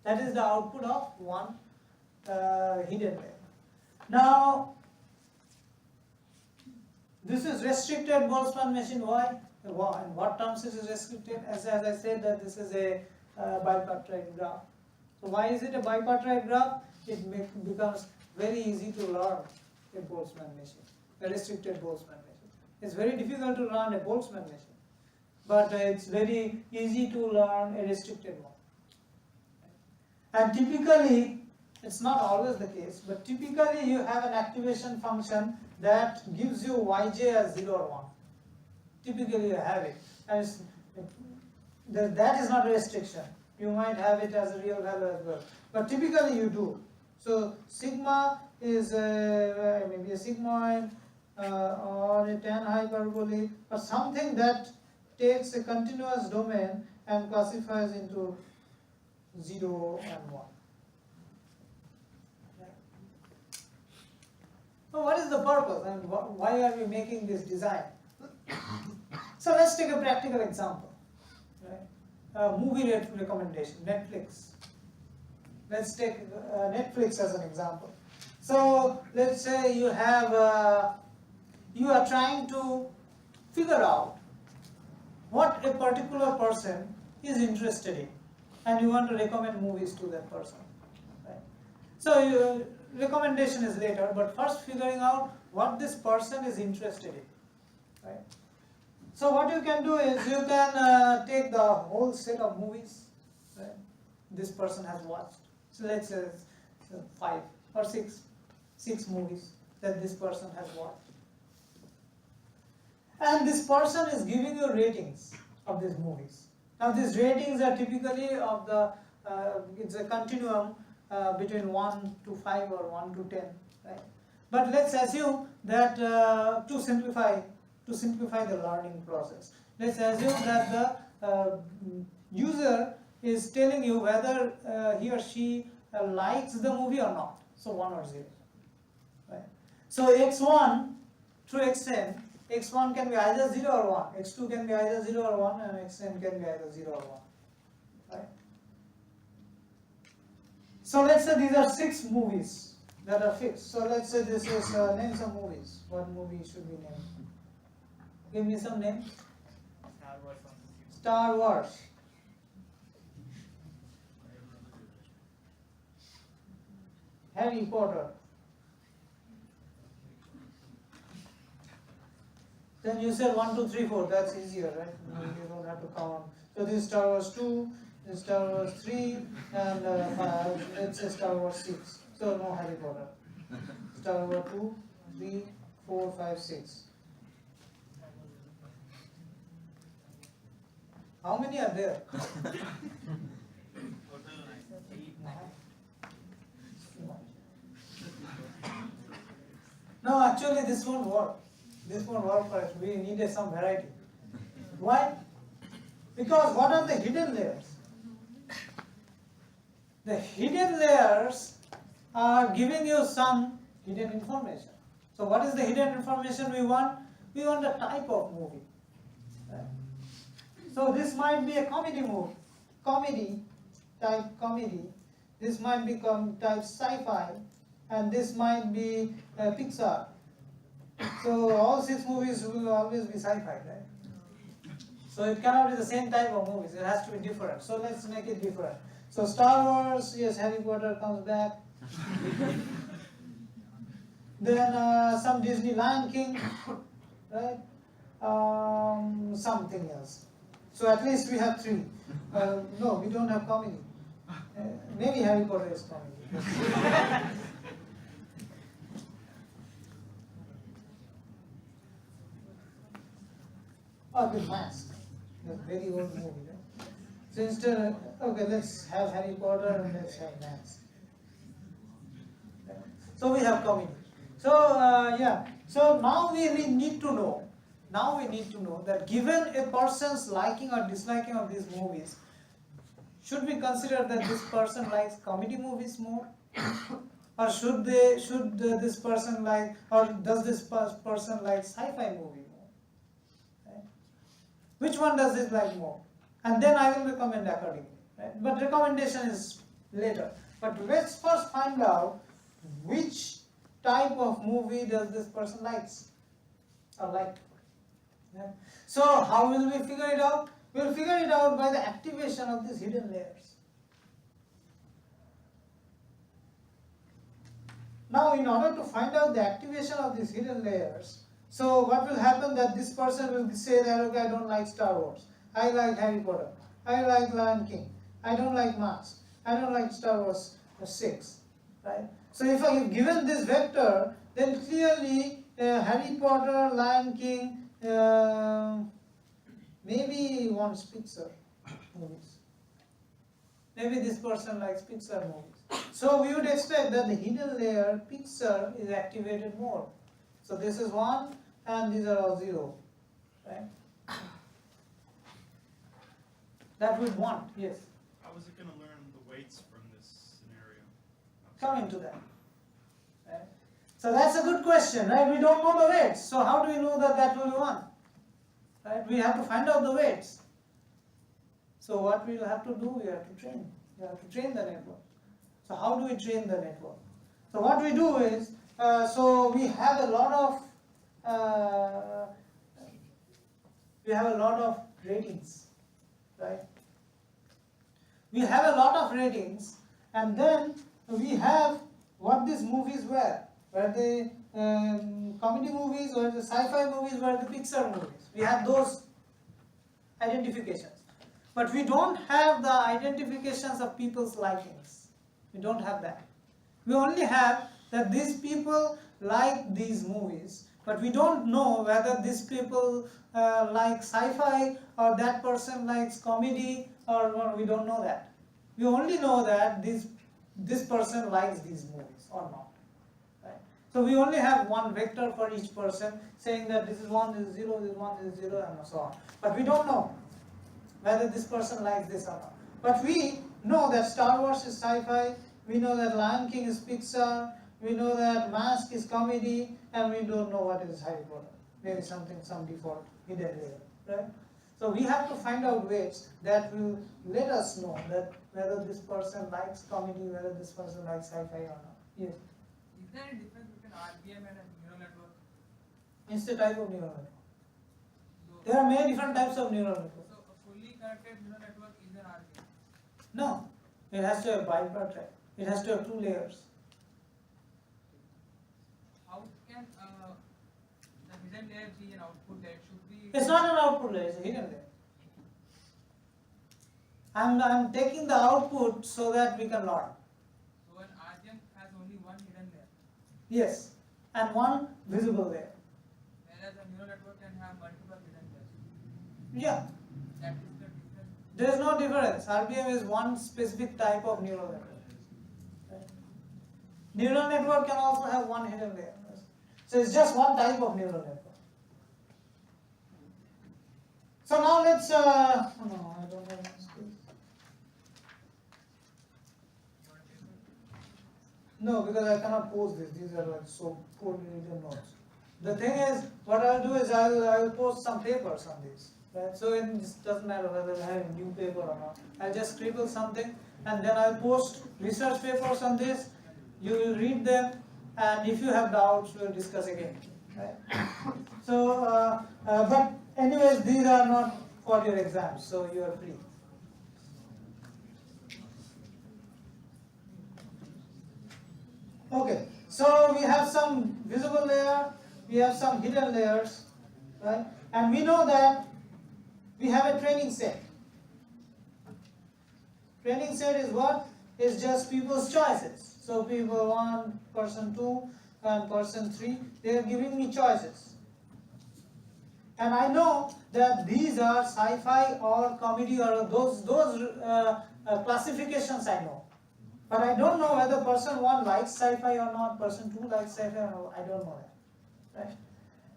That is the output of one hidden layer. Now, this is restricted Boltzmann machine. Why? In what terms it is restricted? As I said, that this is a bipartite graph. So why is it a bipartite graph? It becomes very easy to learn a Boltzmann machine, a restricted Boltzmann machine. It's very difficult to learn a Boltzmann machine, but it's very easy to learn a restricted one. And typically, it's not always the case, but typically you have an activation function that gives you yj as 0 or 1. Typically you have it. And that is not a restriction. You might have it as a real value as well. But typically you do. So sigma is maybe a sigmoid or a tan hyperbolic or something that takes a continuous domain and classifies into 0 and 1. So what is the purpose and why are we making this design? So let's take a practical example. Right? Movie recommendation, Netflix. Let's take Netflix as an example. So let's say you have you are trying to figure out what a particular person is interested in, and you want to recommend movies to that person. Right? So your recommendation is later, but first figuring out what this person is interested in. Right? So what you can do is you can take the whole set of movies, right, this person has watched. So let's say 5 or 6 movies that this person has watched. And this person is giving you ratings of these movies. Now these ratings are typically of the, it's a continuum between 1 to 5 or 1 to 10. Right? But let's assume that to simplify the learning process, let's assume that the user is telling you whether he or she likes the movie or not. So 1 or 0. Right? So x1 through xn, x1 can be either 0 or 1, x2 can be either 0 or 1, and xn can be either 0 or 1. Right? So let's say these are 6 movies that are fixed. So let's say this is name some movies. What movie should we name? Give me some names. Star Wars. Harry Potter. Then you said 1, 2, 3, 4. That's easier, right? You don't have to count. So this is Star Wars 2, this is Star Wars 3, and let's say Star Wars 6. So no Harry Potter. Star Wars 2, 3, 4, 5, 6. How many are there? No, actually this won't work. This won't work for us. We needed some variety. Why? Because what are the hidden layers? The hidden layers are giving you some hidden information. So what is the hidden information we want? We want the type of movie. Right? So this might be a comedy movie, type comedy. This might become type sci-fi, and this might be Pixar. So all 6 movies will always be sci-fi, right? So it cannot be the same type of movies. It has to be different. So let's make it different. So Star Wars, yes, Harry Potter comes back. Then some Disney Lion King, right? Something else. So at least we have 3. No, we don't have comedy. Maybe Harry Potter is comedy. Or The Mask, the very old movie. Right? So instead, okay, let's have Harry Potter and let's have Mask. So we have comedy. So yeah. So now we need to know. Now we need to know that given a person's liking or disliking of these movies, should we consider that this person likes comedy movies more, or should this person like, or does this person like sci-fi movie more? Right? Which one does this like more? And then I will recommend accordingly. Right? But recommendation is later. But let's first find out which type of movie does this person likes or like. Yeah. So how will we figure it out? We will figure it out by the activation of these hidden layers. Now, in order to find out the activation of these hidden layers, so what will happen that this person will say that, okay, I don't like Star Wars, I like Harry Potter, I like Lion King, I don't like Mask, I don't like Star Wars 6, right? So if I have given this vector, then clearly Harry Potter, Lion King, maybe wants Pixar movies. Maybe this person likes Pixar movies. So we would expect that the hidden layer Pixar is activated more. So this is 1 and these are all 0, right? That we want, yes. How is it going to learn the weights from this scenario? Coming to that. Right? So that's a good question, right? We don't know the weights. So how do we know that that will be 1? Right? We have to find out the weights. So what we will have to do, we have to train. We have to train the network. So how do we train the network? So what we do is, so we have a lot of ratings, right? We have a lot of ratings, and then we have what these movies were. Were they comedy movies, were the sci-fi movies, were the Pixar movies? We have those identifications. But we don't have the identifications of people's likings. We don't have that. We only have that these people like these movies, but we don't know whether these people like sci-fi or that person likes comedy, or we don't know that. We only know that this person likes these movies or not. Right? So we only have one vector for each person saying that this is 1, this is 0, this is 1, this is 0, and so on. But we don't know whether this person likes this or not. But we know that Star Wars is sci-fi, we know that Lion King is Pixar, we know that Mask is comedy, and we don't know what is Harry Potter. Maybe some default hidden layer, right? So we have to find out ways that will let us know that whether this person likes comedy, whether this person likes sci-fi or not. Yes? Is there any difference between RBM and a neural network? It's the type of neural network. So, There are many different types of neural networks. so a fully connected neural network is an RBM. No, it has to have bipartite. It has to have 2 layers. How can the hidden layer be an output layer? Should be. It's not an output layer, it's a hidden layer. I'm taking the output so that we can learn. So an RBM has only one hidden layer, Yes, and one visible layer. whereas a neural network can have multiple hidden layers. Yeah, That is the difference. there is no difference. RBM is one specific type of neural network. Right? Neural network can also have one hidden layer. So it's just one type of neural network. So now let's, no, I don't have any space. No, because I cannot post this. These are like so poorly written notes. The thing is, what I'll do is I'll post some papers on this. Right? So it doesn't matter whether I have a new paper or not. I'll just scribble something and then I'll post research papers on this. You will read them, and if you have doubts, we'll discuss again. Right? So, but anyways, these are not for your exams, so you are free. Okay, so we have some visible layer, we have some hidden layers, right? And we know that we have a training set. Training set is what? It's just people's choices. So people 1, person 2, and person 3, they are giving me choices. And I know that these are sci-fi or comedy or those classifications I know. But I don't know whether person 1 likes sci-fi or not, person 2 likes sci-fi or not. I don't know that. Right?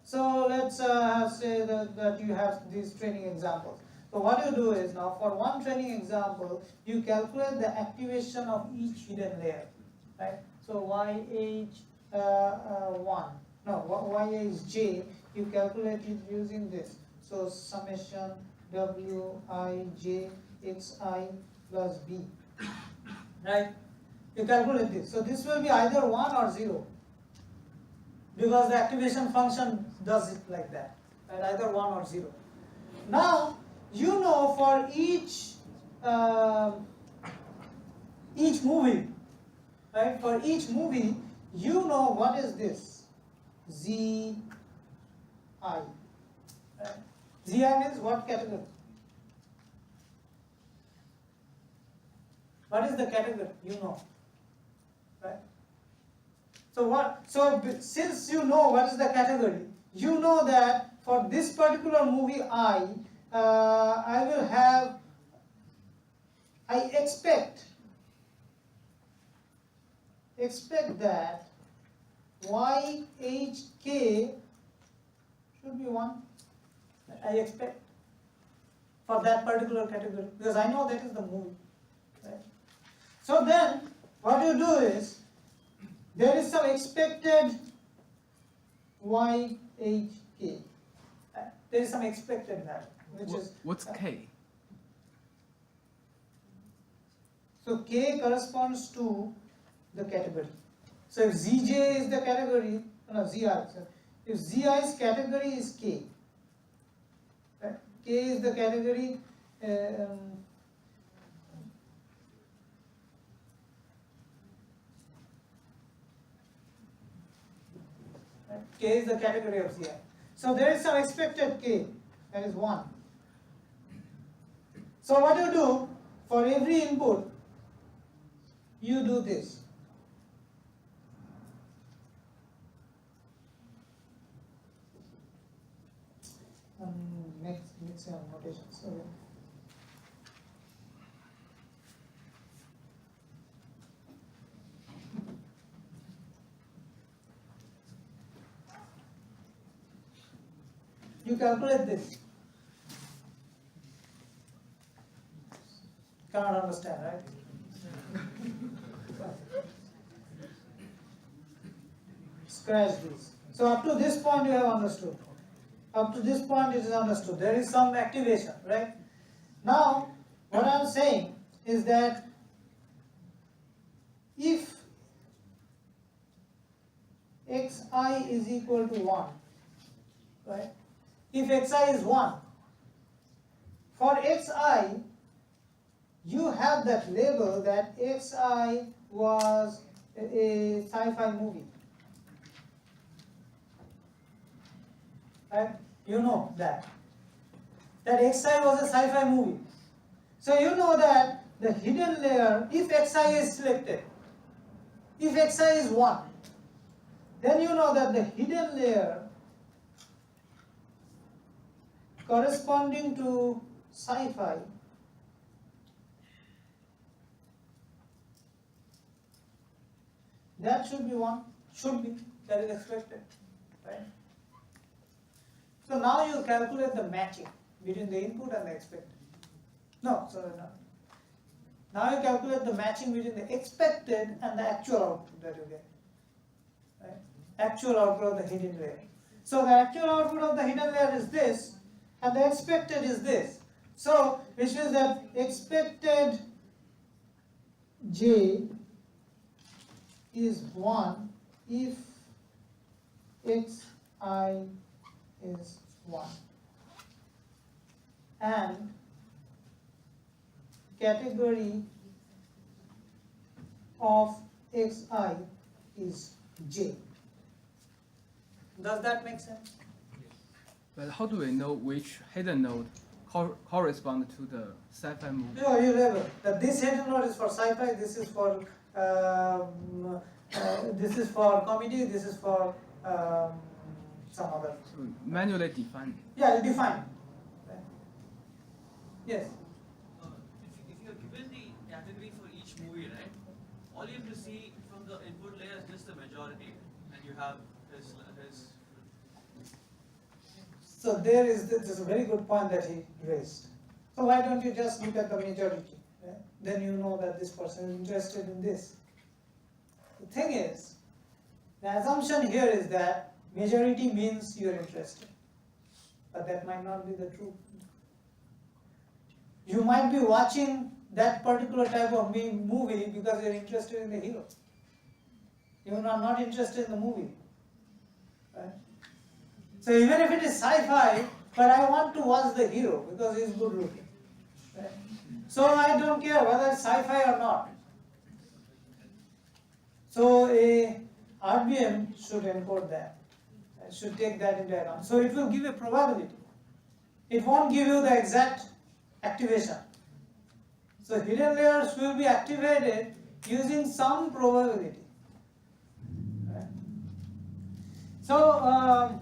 So let's say that you have these training examples. So what you do is now for one training example, you calculate the activation of each hidden layer. Right? So YH1, YHJ, you calculate it using this. So summation Wij xi plus b. Right? You calculate this. So this will be either 1 or 0. Because the activation function does it like that. Right? Either 1 or 0. Now, you know for each movie, right? For each movie, you know what is this ZI. Right? ZI means what category? What is the category? You know, right? So what? So since you know what is the category, you know that for this particular movie, I will have. I expect that YHK should be 1. I expect for that particular category because I know that is the movie. Right? So then what you do is there is some expected YHK. There is some expected value, which is What's K? so K corresponds to the category. So if ZJ is the category, no ZI. So if ZI's category is K, right? K is the category. K is the category of ZI. So there is some expected K, that is 1. So what you do for every input, you do this. Next notation. Sorry. You calculate this. Cannot understand, right? Scratch this. So up to this point you have understood. Up to this point it is understood. There is some activation, right? Now, what I am saying is that if xi is equal to 1, right? If xi is 1, for xi, you have that label that xi was a sci-fi movie. Right? You know that xi was a sci-fi movie. So you know that the hidden layer, if xi is selected, if xi is 1, then you know that the hidden layer corresponding to sci-fi that should be 1, that is expected, right? So now you calculate the matching between the input and the expected. No, sorry, no. Now you calculate the matching between the expected and the actual output that you get. Right? Actual output of the hidden layer. So the actual output of the hidden layer is this, and the expected is this. So which means that expected J is 1 if xi is 1 and category of xi is J. Does that make sense? But how do we know which hidden node corresponds to the sci-fi movie? No, you label that this hidden node is for sci-fi, this is for comedy, this is for some other. So manually define. Yeah, you define. Right. Yes. If you are given the category for each movie, right, all you have to see from the input layer is just the majority, and you have his. So this is a very good point that he raised. So why don't you just look at the majority? Right? Then you know that this person is interested in this. The thing is, the assumption here is that majority means you are interested. But that might not be the truth. You might be watching that particular type of movie because you are interested in the hero. You are not interested in the movie. Right? So even if it is sci-fi, but I want to watch the hero because he's good looking. Right? So I don't care whether it's sci-fi or not. So a RBM should encode that, should take that into account. So it will give a probability. It won't give you the exact activation. So hidden layers will be activated using some probability. Right? So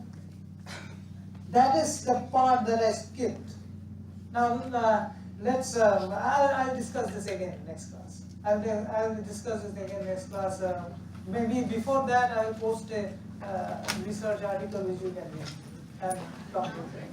that is the part that I skipped. Now let's. I'll discuss this again next class. I'll discuss this again next class. Maybe before that, I will post a research article which you can read and come to it.